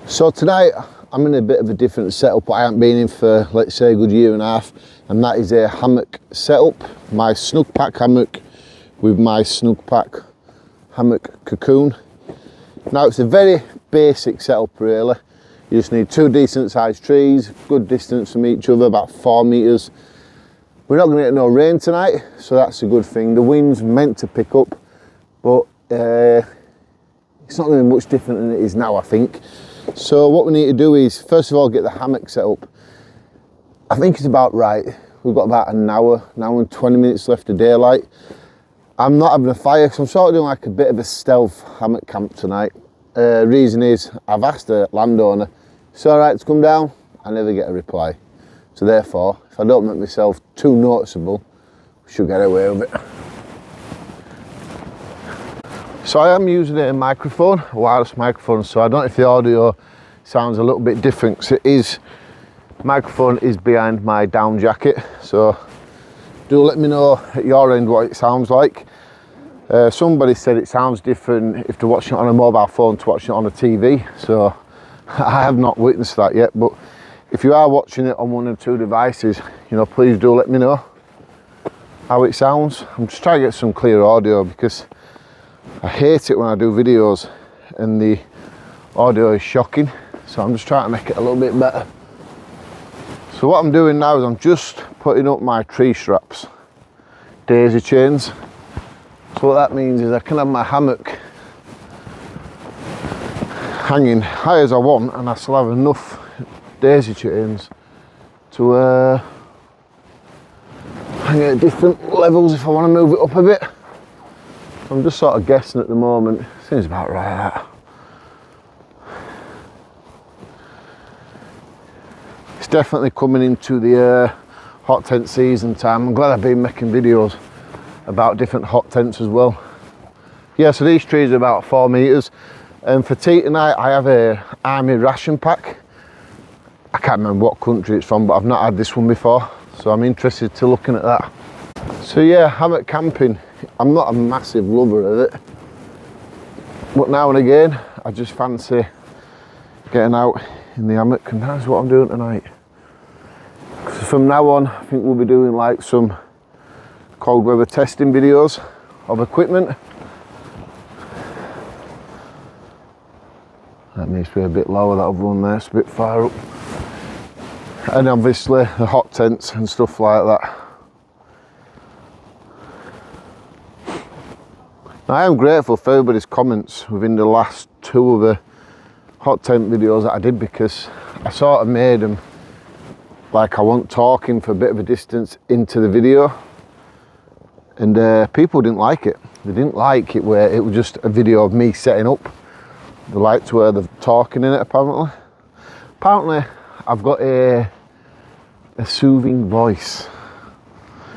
So tonight I'm in a bit of a different setup I haven't been in for, let's say, a good year and a half, and that is a hammock setup. My Snugpak hammock with my Snugpak hammock cocoon. Now it's a very basic setup really. You just need two decent sized trees, good distance from each other, about 4 meters. We're not going to get no rain tonight, so that's a good thing. The wind's meant to pick up, but it's not going to be much different than it is now, I think. So what we need to do is, first of all, get the hammock set up. I think it's about right. We've got about an hour and 20 minutes left of daylight. I'm not having a fire, because I'm sort of doing like a bit of a stealth hammock camp tonight. Reason is, I've asked the landowner, it's all right to come down? I never get a reply. So therefore, if I don't make myself too noticeable, we should get away with it. So I am using a microphone, a wireless microphone, so I don't know if the audio sounds a little bit different, because it is, microphone is behind my down jacket, so do let me know at your end what it sounds like. Somebody said it sounds different if they're watching it on a mobile phone to watching it on a TV, so I have not witnessed that yet, but if you are watching it on one or two devices, you know, please do let me know how it sounds. I'm just trying to get some clear audio, because I hate it when I do videos and the audio is shocking, so I'm just trying to make it a little bit better. So what I'm doing now is I'm just putting up my tree straps, daisy chains. So what that means is I can have my hammock hanging high as I want, and I still have enough daisy chains to hang at different levels if I want to move it up a bit. I'm just sort of guessing at the moment. Seems about right, that. It's definitely coming into the hot tent season time. I'm glad I've been making videos about different hot tents as well. Yeah, so these trees are about 4 meters. And for tea tonight, I have a army ration pack. I can't remember what country it's from, but I've not had this one before, so I'm interested to looking at that. So yeah, hammock camping. I'm not a massive lover of it, but now and again I just fancy getting out in the hammock, and that's what I'm doing tonight. So from now on, I think we'll be doing like some cold weather testing videos of equipment. That needs to be a bit lower, that other one there, it's a bit far up. And obviously the hot tents and stuff like that. I am grateful for everybody's comments within the last 2 of the hot tent videos that I did, because I sort of made them like I wasn't talking for a bit of a distance into the video, and people didn't like it. They didn't like it where it was just a video of me setting up. They liked where they're talking in it, apparently. Apparently I've got a soothing voice,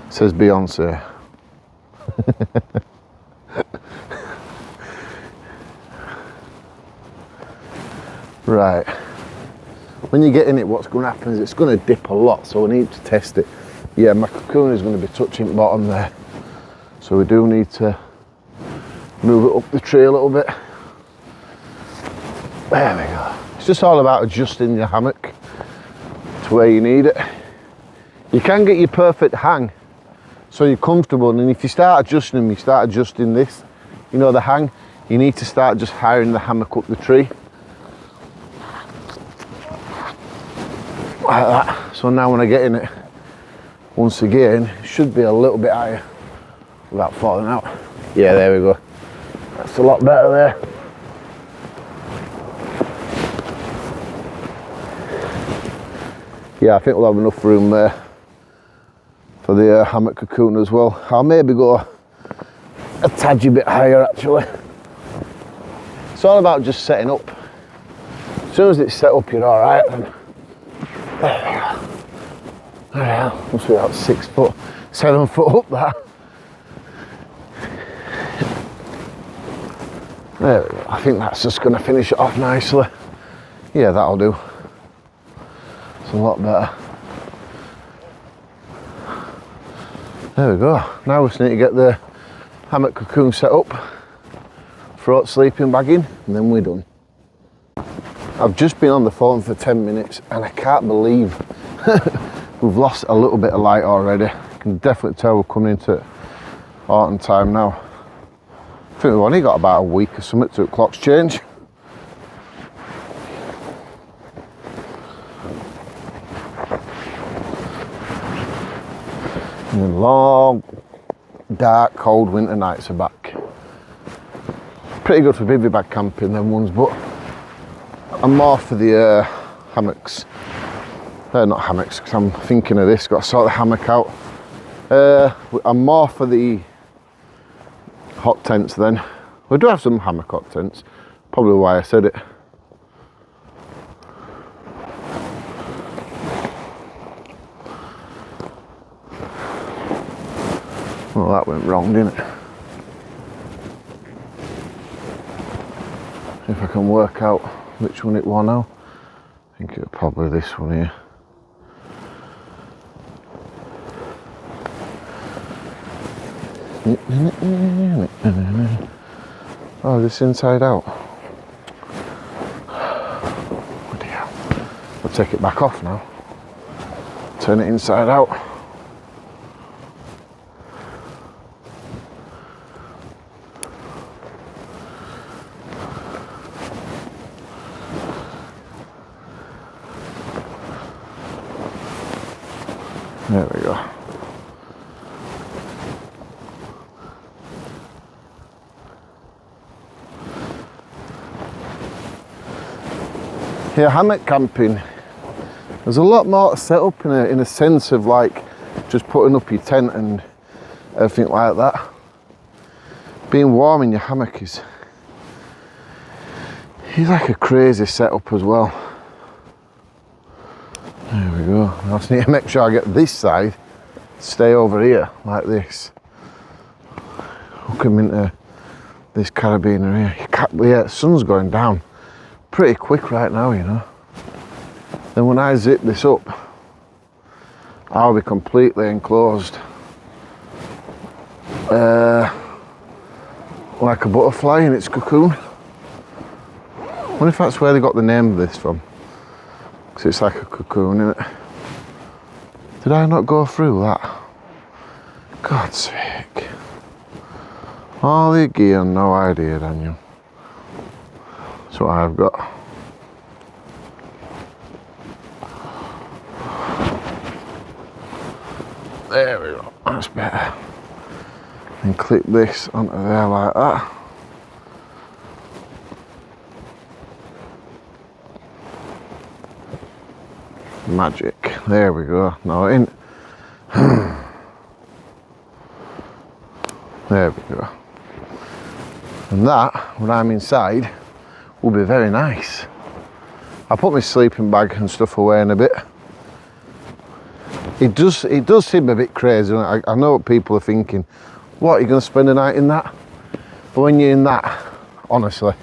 says Beyonce. Right, when you get in it, what's going to happen is it's going to dip a lot, so we need to test it. Yeah, my cocoon is going to be touching the bottom there, so we do need to move it up the tree a little bit. There we go. It's just all about adjusting your hammock to where you need it. You can get your perfect hang, so you're comfortable, and if you start adjusting them, you start adjusting this, you know, the hang, you need to start just hiring the hammock up the tree. Like that. So now when I get in it, once again, it should be a little bit higher without falling out. Yeah, there we go. That's a lot better there. Yeah, I think we'll have enough room there for the hammock cocoon as well. I'll maybe go a tadgy bit higher actually. It's all about just setting up. As soon as it's set up, you're all right then. There we go. Must be about 6 foot, 7 foot up that. There we go. I think that's just going to finish it off nicely. Yeah, that'll do. It's a lot better. There we go. Now we just need to get the hammock cocoon set up, throw sleeping bag in, and then we're done. I've just been on the phone for 10 minutes and I can't believe we've lost a little bit of light already. I can definitely tell we're coming into autumn time now. I think we've only got about a week or something till clocks change. And the long, dark, cold winter nights are back. Pretty good for bivvy bag camping, them ones, but I'm more for the hammocks. Not hammocks, because I'm thinking of this, got to sort the hammock out. I'm more for the hot tents then. We do have some hammock hot tents, probably why I said it. Well, that went wrong, didn't it? See if I can work out which one it was now. I think it was probably this one here. Oh, this inside out. Bloody hell. I'll take it back off now. Turn it inside out. There we go. Yeah, hammock camping, there's a lot more to set up in a sense of like just putting up your tent and everything like that. Being warm in your hammock is like a crazy setup as well. There we go. I just need to make sure I get this side, stay over here like this. Hook them into this carabiner here. Yeah, the sun's going down pretty quick right now, you know. Then when I zip this up, I'll be completely enclosed. Like a butterfly in its cocoon. I wonder if that's where they got the name of this from. Because it's like a cocoon, isn't it? Did I not go through that? God's sake. All the gear, no idea, Daniel. That's what I've got. There we go, that's better. And clip this onto there like that. Magic. There we go. No, in. There we go. And that, when I'm inside, will be very nice. I put my sleeping bag and stuff away in a bit. It does seem a bit crazy. I know what people are thinking. What, you're going to spend a night in that? But when you're in that, honestly,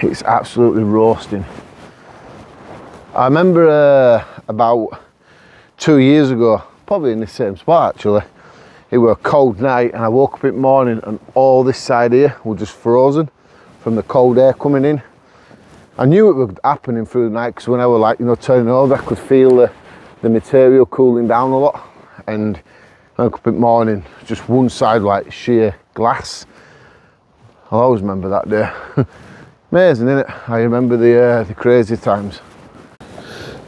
it's absolutely roasting. I remember about 2 years ago, probably in the same spot actually, it was a cold night and I woke up in the morning and all this side here was just frozen from the cold air coming in. I knew it was happening through the night because when I was like, you know, turning over, I could feel the material cooling down a lot. And I woke up in the morning, just one side like sheer glass. I'll always remember that day. Amazing, isn't it? I remember the crazy times.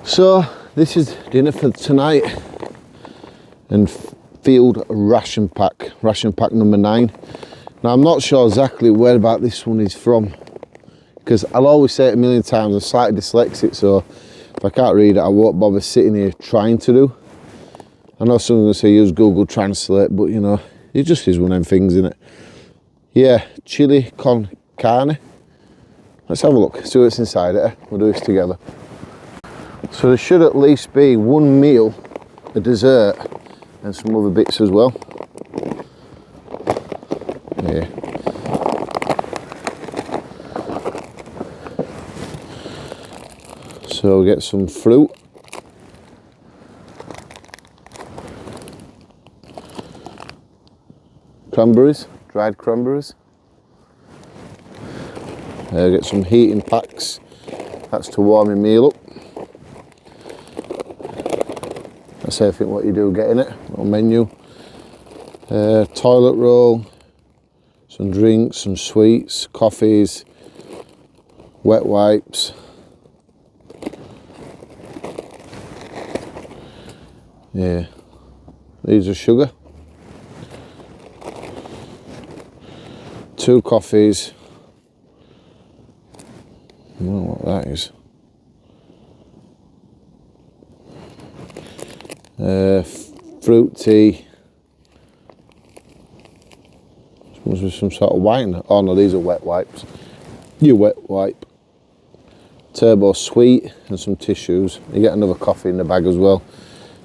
So this is dinner for tonight and field ration pack number 9. Now I'm not sure exactly where about this one is from because I'll always say it a million times, I'm slightly dyslexic, so if I can't read it I won't bother sitting here trying to do. I know someone's going to say use Google Translate, but you know, it just is one of them things, isn't it? Yeah, chili con carne. Let's have a look, see what's inside it. We'll do this together. So there should at least be one meal, a dessert, and some other bits as well. Yeah. So we'll get some fruit. Cranberries, dried cranberries. Get some heating packs That's to warm your meal up. That's everything what you do getting it on menu. Toilet roll, some drinks, some sweets, coffees, wet wipes. Yeah, these are sugar. 2 coffees. I don't know what that is. Fruit tea. This must be some sort of wine. Oh no, these are wet wipes. You wet wipe. Turbo sweet and some tissues. You get another coffee in the bag as well.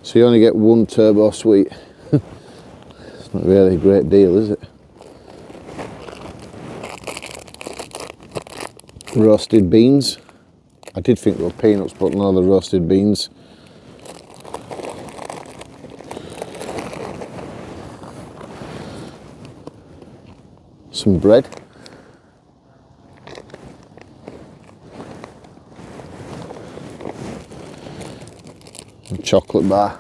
So you only get 1 turbo sweet. It's not really a great deal, is it? Roasted beans. I did think they were peanuts, but no, they're roasted beans. Some bread. A chocolate bar.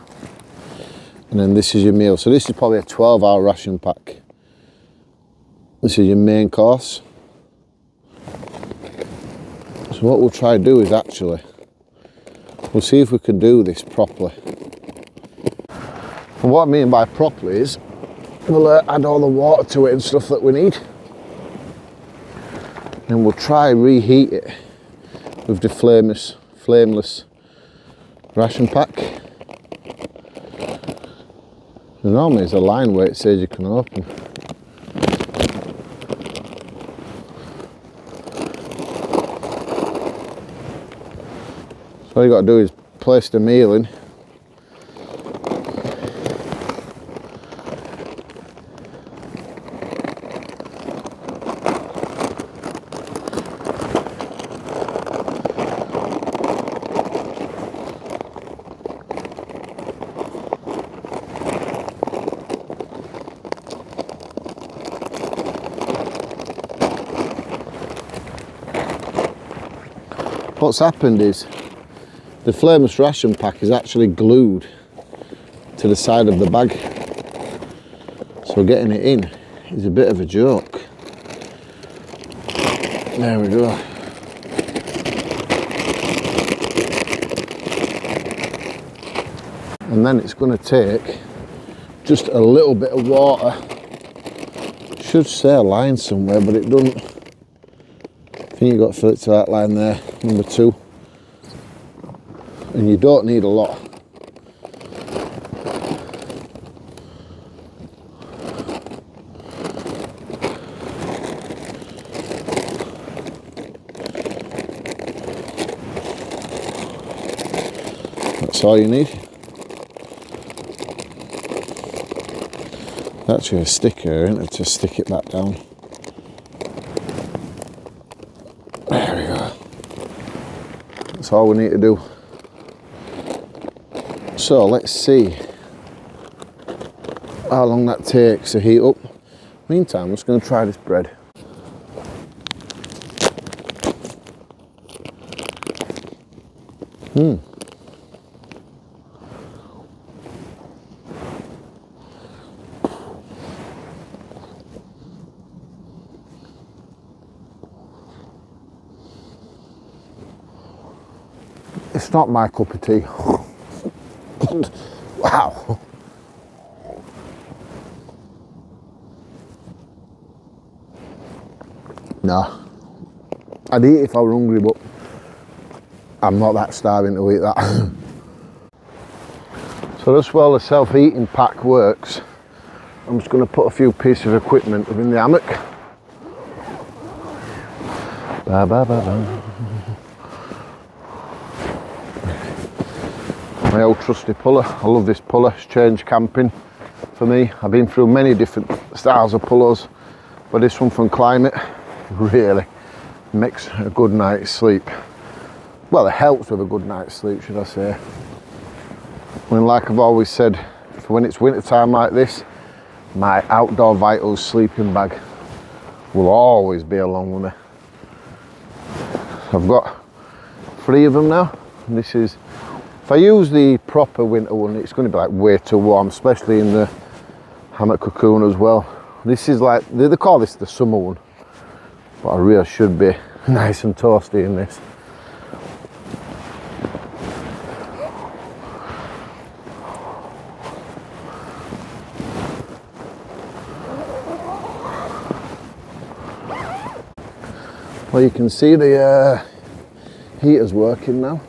And then this is your meal. So this is probably a 12-hour ration pack. This is your main course. So what we'll try to do is actually, we'll see if we can do this properly. And what I mean by properly is, we'll add all the water to it and stuff that we need. And we'll try reheat it with the flameless ration pack. There normally is a line where it says you can open. So all you got to do is place the meal in. What's happened is the flameless ration pack is actually glued to the side of the bag, so getting it in is a bit of a joke. There we go. And then it's going to take just a little bit of water. Should say a line somewhere, but it doesn't. I think you've got to fill it to that line there, number 2. And you don't need a lot. That's all you need. That's your sticker, isn't it, to stick it back down. There we go. That's all we need to do. So let's see how long that takes to heat up. Meantime, I'm just going to try this bread. It's not my cup of tea. Wow. No. I'd eat it if I were hungry, but I'm not that starving to eat that. So just while the self-heating pack works, I'm just going to put a few pieces of equipment within the hammock. Ba, ba, ba, ba. My old trusty puller. I love this puller. It's changed camping for me. I've been through many different styles of pullers, but this one from Climate really makes a good night's sleep. Well, it helps with a good night's sleep, should I say. When, like I've always said, for when it's winter time like this, my Outdoor Vitals sleeping bag will always be along with me. I've got 3 of them now. And this is, if I use the proper winter one, it's going to be like way too warm, especially in the hammock cocoon as well. This is like, they call this the summer one, but I really should be nice and toasty in this. Well, you can see the heater's working now,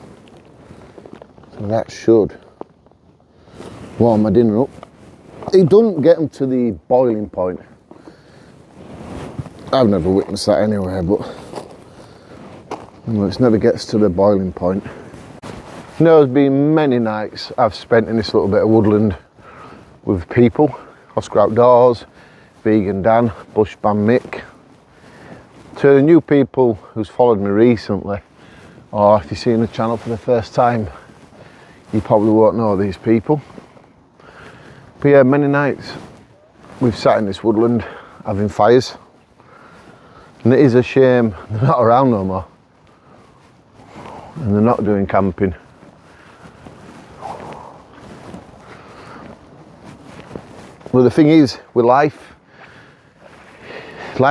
so that should warm my dinner up. It doesn't get them to the boiling point. I've never witnessed that anywhere, but it never gets to the boiling point. You know, there's been many nights I've spent in this little bit of woodland with people. Oscar Outdoors, Vegan Dan, Bush Band Mick. To the new people who's followed me recently, or if you're seeing the channel for the first time, you probably won't know these people. But yeah, many nights we've sat in this woodland having fires, and it is a shame they're not around no more, and they're not doing camping. Well, the thing is, with life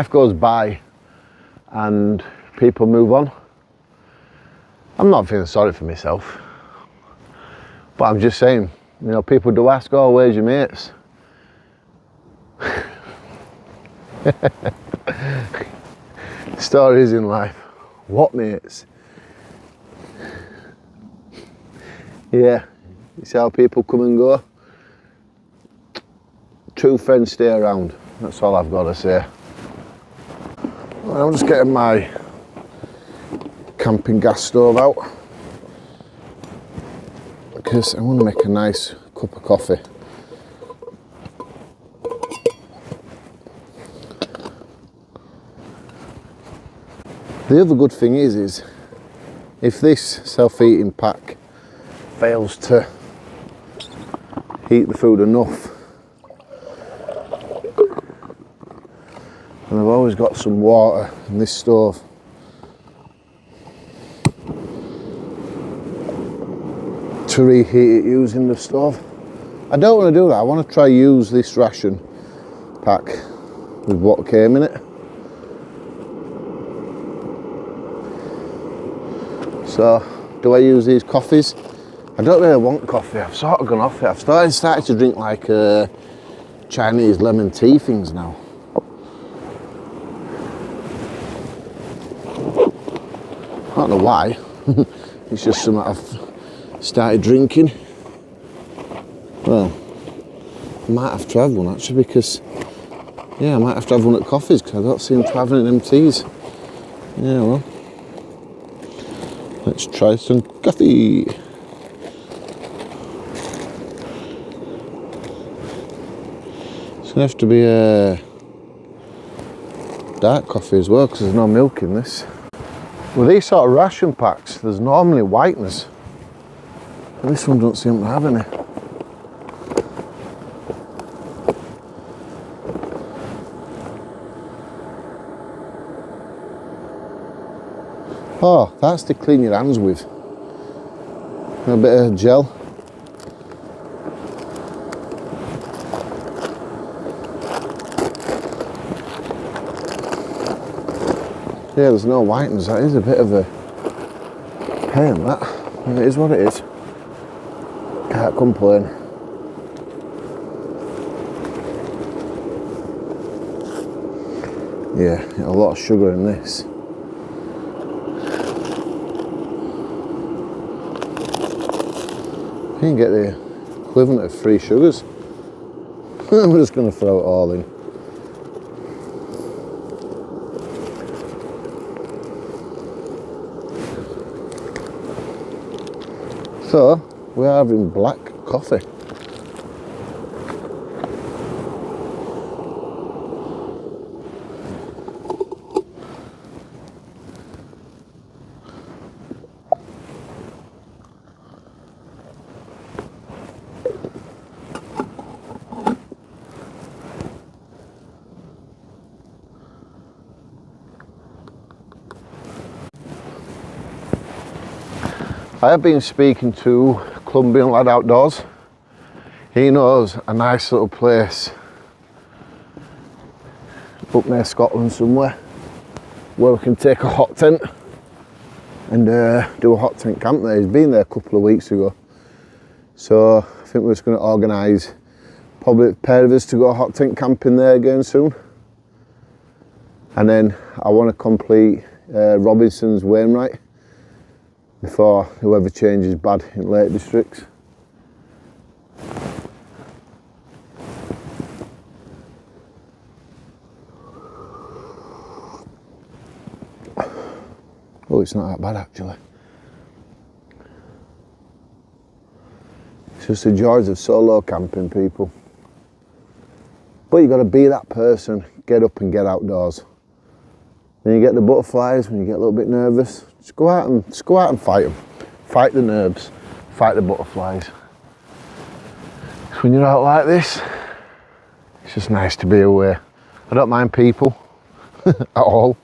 goes by and people move on. I'm not feeling sorry for myself, but I'm just saying, you know, people do ask, oh, where's your mates? Stories in life. What mates? Yeah, you see how people come and go? True friends stay around. That's all I've got to say. Well, I'm just getting my camping gas stove out because I want to make a nice cup of coffee. The other good thing is if this self-heating pack fails to heat the food enough, and I've always got some water in this stove. To reheat it using the stove. I don't want to do that. I want to try use this ration pack with what came in it. So, do I use these coffees? I don't really want coffee. I've sort of gone off it. I've started to drink like Chinese lemon tea things now. I don't know why. It's just something I've started drinking. Well, I might have to have one actually, because yeah, I might have to have one at coffees because I don't seem to have any of them teas. Yeah, well, let's try some coffee. It's gonna have to be a dark coffee as well because there's no milk in this. With these sort of ration packs, there's normally whiteness, but this one doesn't seem to have any. Oh, that's to clean your hands with. A bit of gel. Yeah, there's no whiteness. That is a bit of a pain, that. It is what it is. Can't complain. Yeah, a lot of sugar in this. You can get the equivalent of 3 sugars. I'm just going to throw it all in. So, we're having black coffee. I have been speaking to Colombian Lad Outdoors. He knows a nice little place up near Scotland somewhere where we can take a hot tent and do a hot tent camp there. He's been there a couple of weeks ago. So I think we're just going to organise probably a pair of us to go hot tent camping there again soon. And then I want to complete Robinson's Wainwright before whoever changes bad in Lake Districts. Oh, it's not that bad actually. It's just the joys of solo camping, people. But you got to be that person, get up and get outdoors. When you get the butterflies, when you get a little bit nervous, just go out and fight them. Fight the nerves, fight the butterflies. When you're out like this, it's just nice to be away. I don't mind people at all,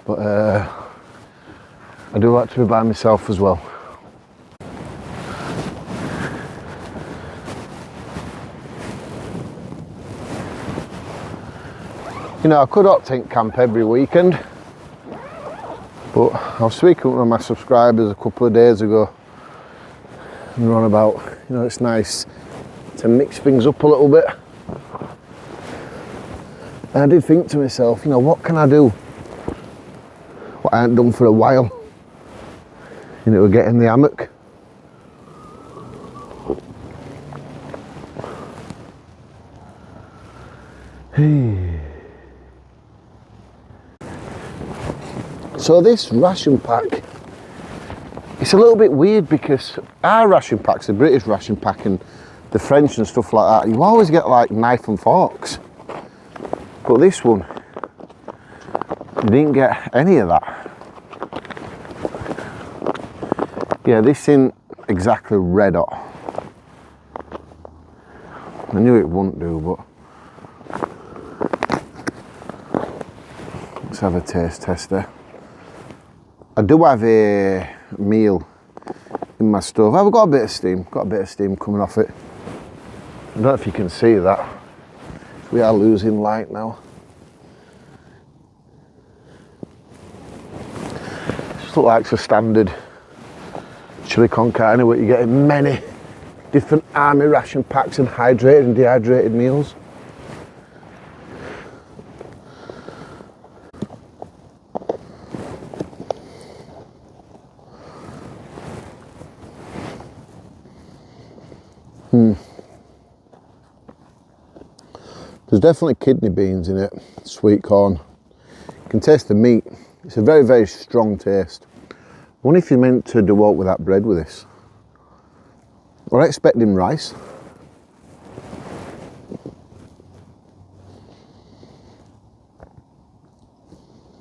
but I do like to be by myself as well. You know, I could hot tent camp every weekend, but I was speaking to one of my subscribers a couple of days ago and we're on about, you know, it's nice to mix things up a little bit. And I did think to myself, you know, what can I do what I haven't done for a while? You know, get in the hammock. So this ration pack, it's a little bit weird because our ration packs, the British ration pack and the French and stuff like that, you always get like knife and forks. But this one, you didn't get any of that. Yeah, this isn't exactly red hot. I knew it wouldn't do, but let's have a taste tester. I do have a meal in my stove. I've got a bit of steam, coming off it. I don't know if you can see that. We are losing light now. Just looks like a standard chili con carne where you're getting many different army ration packs and hydrated and dehydrated meals. There's definitely kidney beans in it, sweet corn. You can taste the meat. It's a very, very strong taste. I wonder if you're meant to do what with that bread with this. We're expecting rice.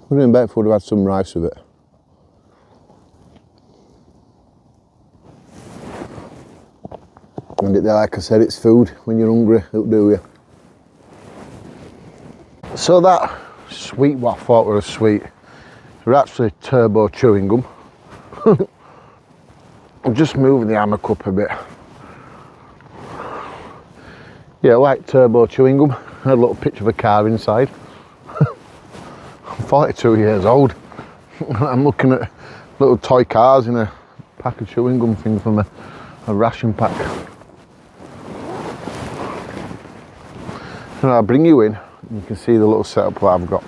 Wouldn't have been better if we would have had some rice with it. And like I said, it's food. When you're hungry, it'll do you. So that sweet, what I thought was sweet, were actually turbo chewing gum. I'm just moving the hammock up a bit. Yeah, like turbo chewing gum. I had a little picture of a car inside. I'm 42 years old. I'm looking at little toy cars in a pack of chewing gum thing from a ration pack. And I'll bring you in. You can see the little setup that I've got.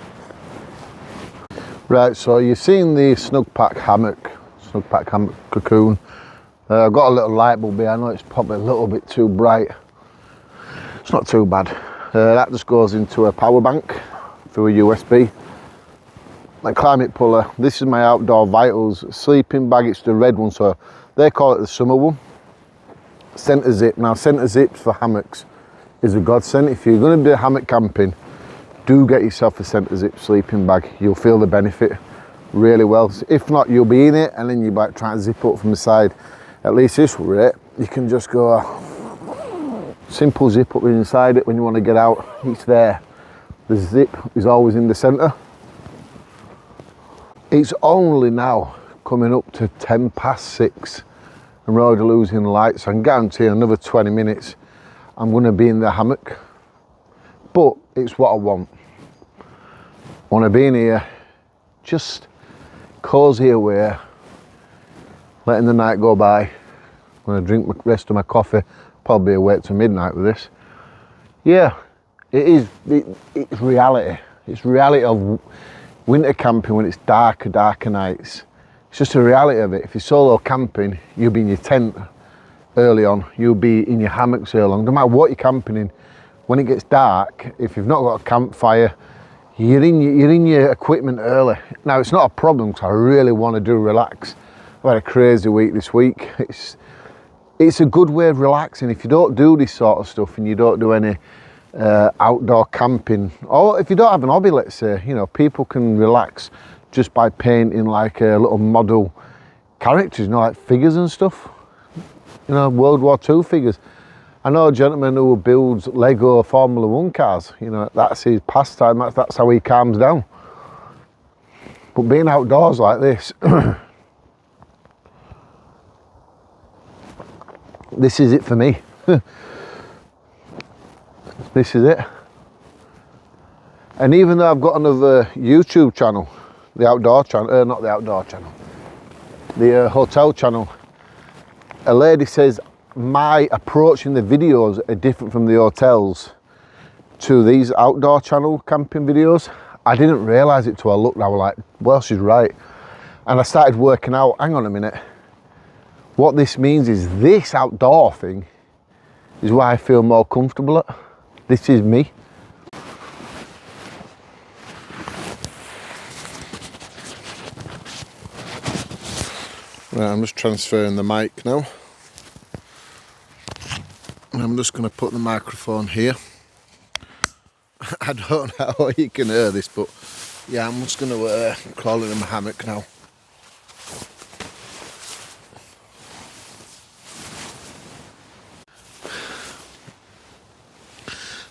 Right, so you've seen the Snugpak hammock, cocoon. I've got a little light bulb here. I know it's probably a little bit too bright. It's not too bad. That just goes into a power bank through a USB. My climate puller. This is my Outdoor Vitals sleeping bag. It's the red one, so they call it the summer one. Centre zip. Now, centre zips for hammocks is a godsend. If you're going to do hammock camping, do get yourself a centre zip sleeping bag. You'll feel the benefit really well. If not, you'll be in it and then you might try and zip up from the side. At least this way, you can just go simple zip up inside it when you want to get out. It's there. The zip is always in the centre. It's only now coming up to 6:10. and we're already losing light, so I can guarantee another 20 minutes I'm going to be in the hammock. But it's what I want. I want to be in here, just cozy away, letting the night go by. I'm going to drink the rest of my coffee, probably awake till midnight with this. Yeah, it's reality. It's reality of winter camping when it's darker nights. It's just a reality of it. If you're solo camping, you'll be in your tent early on, you'll be in your hammocks early on. No matter what you're camping in, when it gets dark, if you've not got a campfire, you're in your equipment early. Now, it's not a problem because I really want to do relax. I've had a crazy week this week. It's a good way of relaxing. If you don't do this sort of stuff and you don't do any outdoor camping, or if you don't have an hobby, let's say, you know, people can relax just by painting like a little model characters, you know, like figures and stuff, you know, World War II figures. I know a gentleman who builds Lego Formula 1 cars, you know, that's his pastime, that's how he calms down. But being outdoors like this, this is it for me. This is it. And even though I've got another YouTube channel, the outdoor channel, not the outdoor channel, the hotel channel, a lady says my approach in the videos are different from the hotels to these outdoor channel camping videos. I didn't realise it till I looked and I was like, well, she's right. And I started working out, hang on a minute, what this means is this outdoor thing is where I feel more comfortable at. This is me. Right, I'm just transferring the mic now. I'm just going to put the microphone here. I don't know how you can hear this, but yeah, I'm just going to crawl in my hammock now.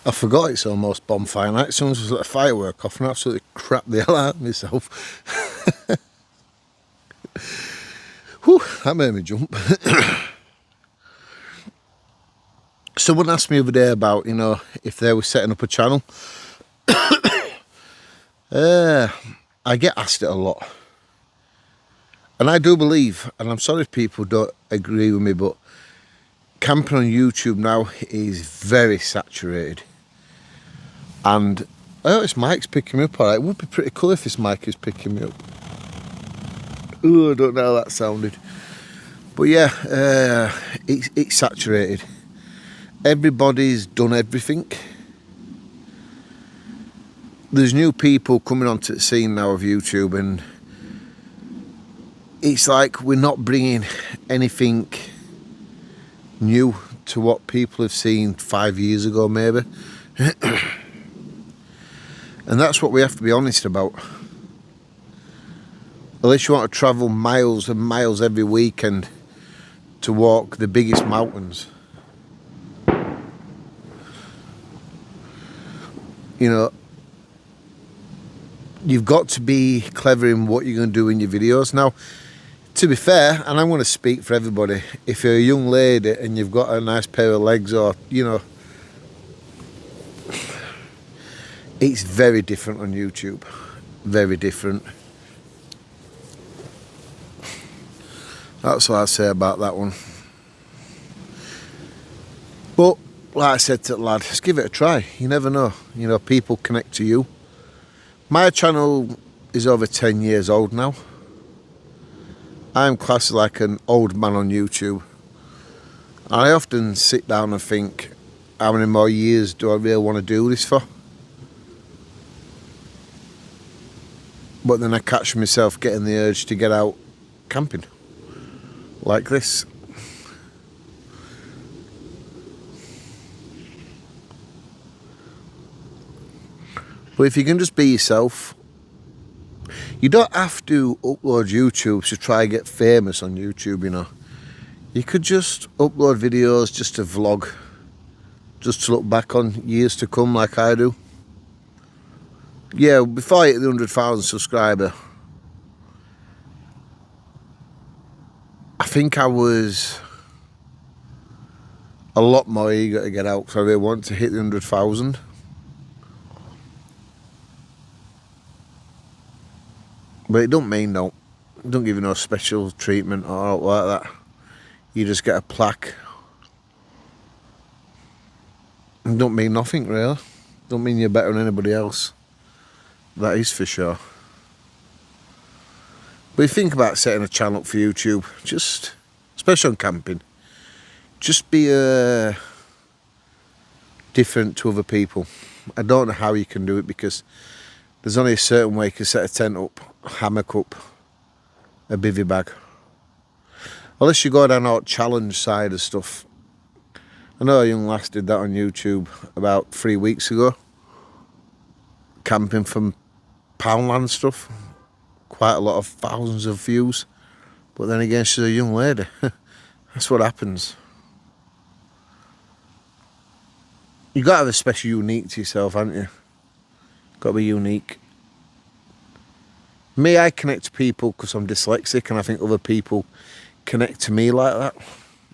I forgot it's almost bonfire night. Someone just let a firework off and I absolutely crap the hell out of myself. Whew, that made me jump. Someone asked me the other day about, you know, if they were setting up a channel. I get asked it a lot. And I do believe, and I'm sorry if people don't agree with me, but camping on YouTube now is very saturated. And oh, this mic's picking me up alright. It would be pretty cool if this mic is picking me up. Oh, I don't know how that sounded. But yeah, it's saturated. Everybody's done everything. There's new people coming onto the scene now of YouTube, and it's like we're not bringing anything new to what people have seen 5 years ago maybe. And that's what we have to be honest about. Unless you want to travel miles and miles every weekend to walk the biggest mountains, you know, you've got to be clever in what you're going to do in your videos. Now, to be fair, and I'm going to speak for everybody, if you're a young lady and you've got a nice pair of legs, or, you know, it's very different on YouTube. Very different. That's what I say about that one. But, like I said to the lad, just give it a try. You never know. You know, people connect to you. My channel is over 10 years old now. I'm classed like an old man on YouTube. And I often sit down and think, how many more years do I really want to do this for? But then I catch myself getting the urge to get out camping. Like this. But if you can just be yourself, you don't have to upload YouTube to try and get famous on YouTube, you know. You could just upload videos, just to vlog, just to look back on years to come like I do. Yeah, before I hit the 100,000 subscriber, I think I was a lot more eager to get out, so I really want to hit the 100,000. But it don't mean no. It don't give you no special treatment or like that. You just get a plaque. It don't mean nothing really. Don't mean you're better than anybody else. That is for sure. But if you think about setting a channel up for YouTube, just, especially on camping, just be different to other people. I don't know how you can do it, because there's only a certain way you can set a tent up, hammock up, a bivvy bag. Unless you go down our challenge side of stuff. I know a young lass did that on YouTube about 3 weeks ago. Camping from Poundland stuff. Quite a lot of thousands of views. But then again, she's a young lady. That's what happens. You got to have a special unique to yourself, haven't you? Got to be unique. Me, I connect to people because I'm dyslexic, and I think other people connect to me like that.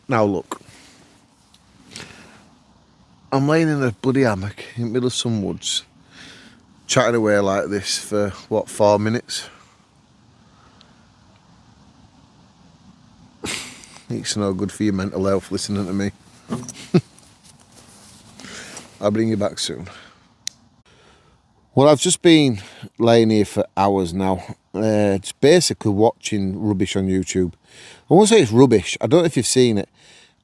Now look, I'm laying in a bloody hammock in the middle of some woods, chatting away like this for, what, 4 minutes? It's no good for your mental health listening to me. I'll bring you back soon. Well, I've just been laying here for hours now. It's basically watching rubbish on YouTube. I won't say it's rubbish. I don't know if you've seen it.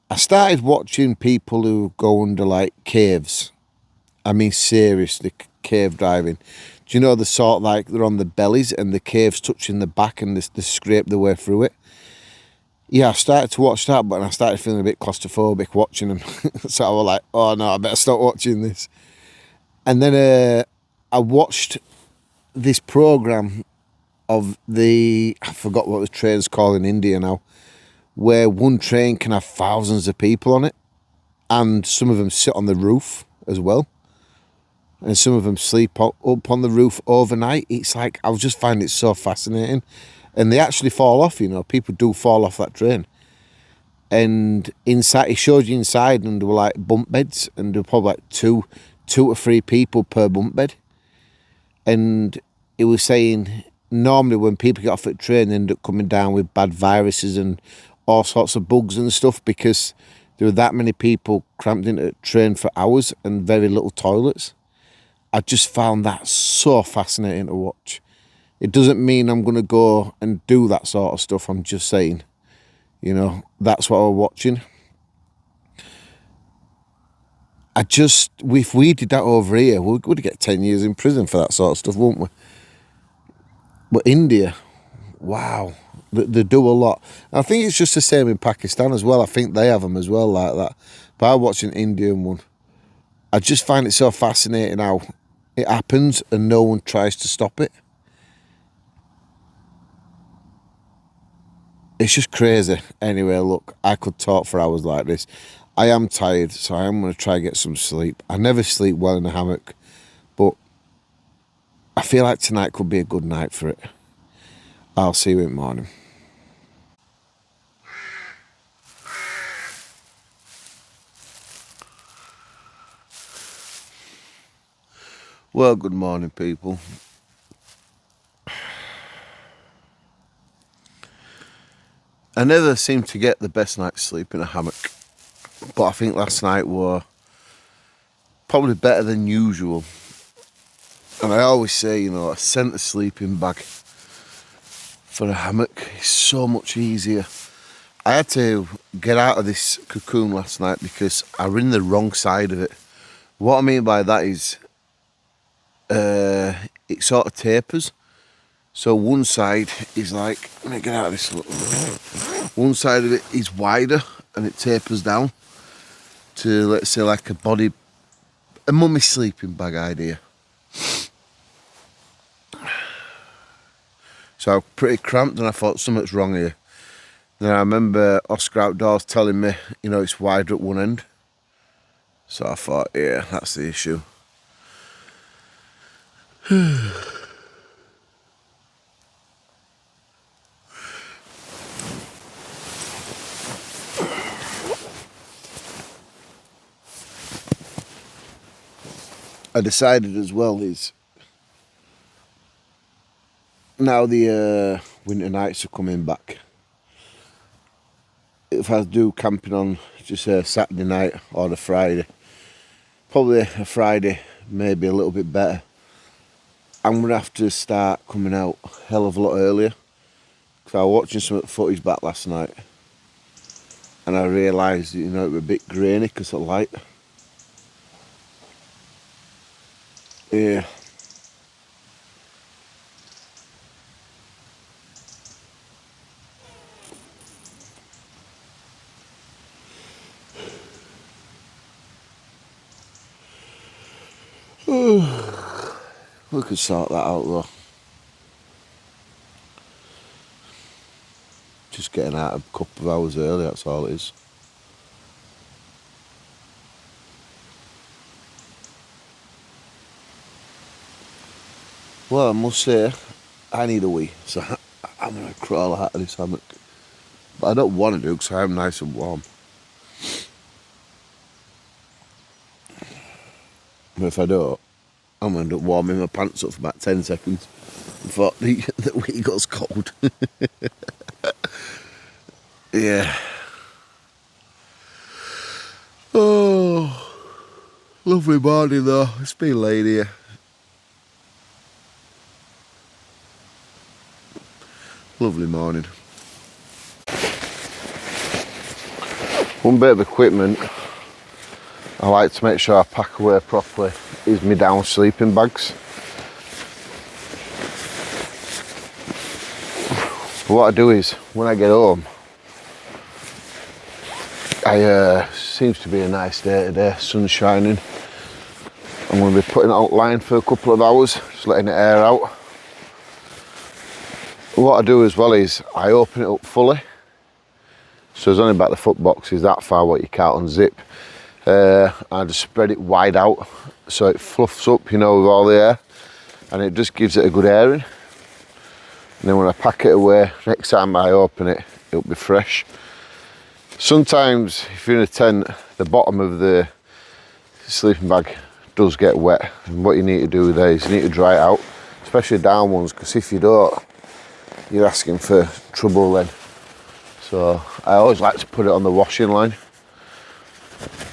I started watching people who go under like caves. I mean, seriously, cave diving. Do you know the sort like they're on the bellies and the cave's touching the back and they scrape their way through it? Yeah, I started to watch that, but I started feeling a bit claustrophobic watching them. So I was like, oh no, I better stop watching this. And then I watched this program of I forgot what the train's called in India now, where one train can have thousands of people on it, and some of them sit on the roof as well, and some of them sleep up on the roof overnight. It's like, I was just finding it so fascinating. And they actually fall off, you know, people do fall off that train. And inside, it showed you inside, and there were like bunk beds, and there were probably like two to 3 people per bunk bed. And it was saying normally when people get off the train, they end up coming down with bad viruses and all sorts of bugs and stuff, because there were that many people cramped into a train for hours and very little toilets. I just found that so fascinating to watch. It doesn't mean I'm going to go and do that sort of stuff. I'm just saying, you know, that's what we're watching. If we did that over here, we would get 10 years in prison for that sort of stuff, wouldn't we? But India, wow, they do a lot. And I think it's just the same in Pakistan as well. I think they have them as well like that. But I watched an Indian one. I just find it so fascinating how it happens and no one tries to stop it. It's just crazy. Anyway, look, I could talk for hours like this. I am tired, so I am going to try and get some sleep. I never sleep well in a hammock, but I feel like tonight could be a good night for it. I'll see you in the morning. Well, good morning, people. I never seem to get the best night's sleep in a hammock, but I think last night were probably better than usual. And I always say, you know, a centre sleeping bag for a hammock is so much easier. I had to get out of this cocoon last night because I was in the wrong side of it. What I mean by that is it sort of tapers. So one side is like, let me get out of this. One side of it is wider and it tapers down to, let's say, like a mummy sleeping bag idea. So I was pretty cramped and I thought something's wrong here. Then I remember Oscar Outdoors telling me, you know, it's wider at one end. So I thought, yeah, that's the issue. I decided as well is now the winter nights are coming back. If I do camping on just a Saturday night or a Friday, probably a Friday, maybe a little bit better, I'm going to have to start coming out a hell of a lot earlier. Because I was watching some footage back last night and I realised that, you know, it was a bit grainy because of light. Yeah. We could sort that out though. Just getting out a couple of hours early, that's all it is. Well, I must say, I need a wee, so I'm going to crawl out of this hammock. But I don't want to do because I'm nice and warm. But if I don't, I'm going to end up warming my pants up for about 10 seconds before the wee goes cold. Yeah. Oh, lovely morning though. It's been late here. Lovely morning. One bit of equipment I like to make sure I pack away properly is my down sleeping bags. But what I do is when I get home, seems to be a nice day today, sun's shining. I'm going to be putting it outline for a couple of hours, just letting it air out. What I do as well is I open it up fully, so there's only about the foot boxes that far what you can't unzip. I just spread it wide out so it fluffs up, you know, with all the air, and it just gives it a good airing. And then when I pack it away, next time I open it, it'll be fresh. Sometimes if you're in a tent, the bottom of the sleeping bag does get wet, and what you need to do there is you need to dry it out, especially down ones, because if you don't, you're asking for trouble then. So I always like to put it on the washing line,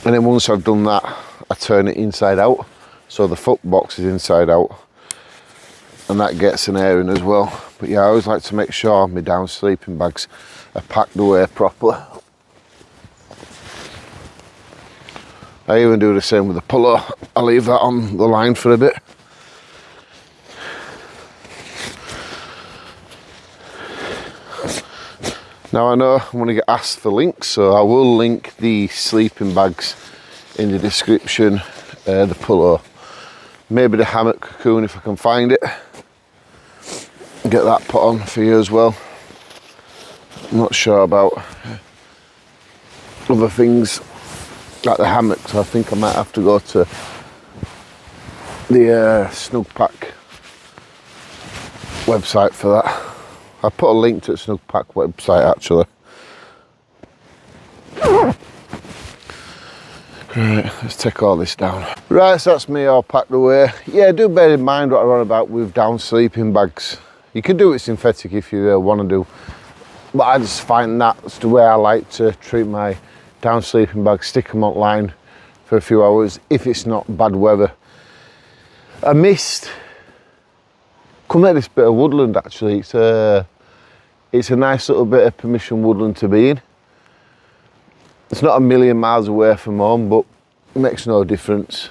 and then once I've done that, I turn it inside out, so the foot box is inside out, and that gets an airing as well. But yeah, I always like to make sure my down sleeping bags are packed away properly. I even do the same with the pillow. I leave that on the line for a bit. Now I know I'm going to get asked for links, so I will link the sleeping bags in the description, the pillow, maybe the hammock cocoon if I can find it. Get that put on for you as well. I'm not sure about other things like the hammock, so I think I might have to go to the Snugpak website for that. I put a link to the Snugpak website actually. Right, let's take all this down. Right, so that's me all packed away. Yeah, do bear in mind what I'm on about with down sleeping bags. You can do it synthetic if you want to do, but I just find that's the way I like to treat my down sleeping bags. Stick them online for a few hours if it's not bad weather. I missed come at this bit of woodland actually. It's a nice little bit of permission woodland to be in. It's not a million miles away from home, but it makes no difference.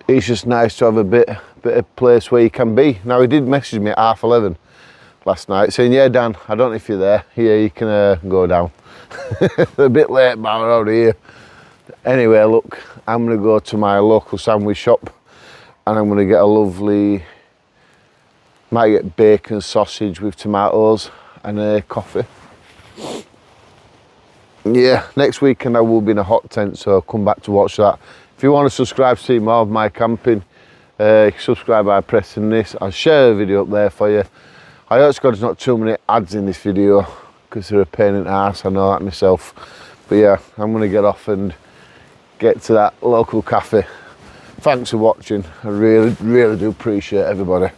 It's just nice to have a bit of place where you can be. Now he did message me at 11:30 last night saying, yeah Dan, I don't know if you're there, yeah you can go down. A bit late but around here. Anyway, look, I'm gonna go to my local sandwich shop and I'm gonna get a lovely, might get bacon sausage with tomatoes and a coffee. Yeah, next weekend I will be in a hot tent, so come back to watch that. If you want to subscribe to see more of my camping, you can subscribe by pressing this. I'll share a video up there for you. I hope there's not too many ads in this video because they're a pain in the arse, I know that myself. But yeah, I'm going to get off and get to that local cafe Thanks for watching. I really do appreciate everybody.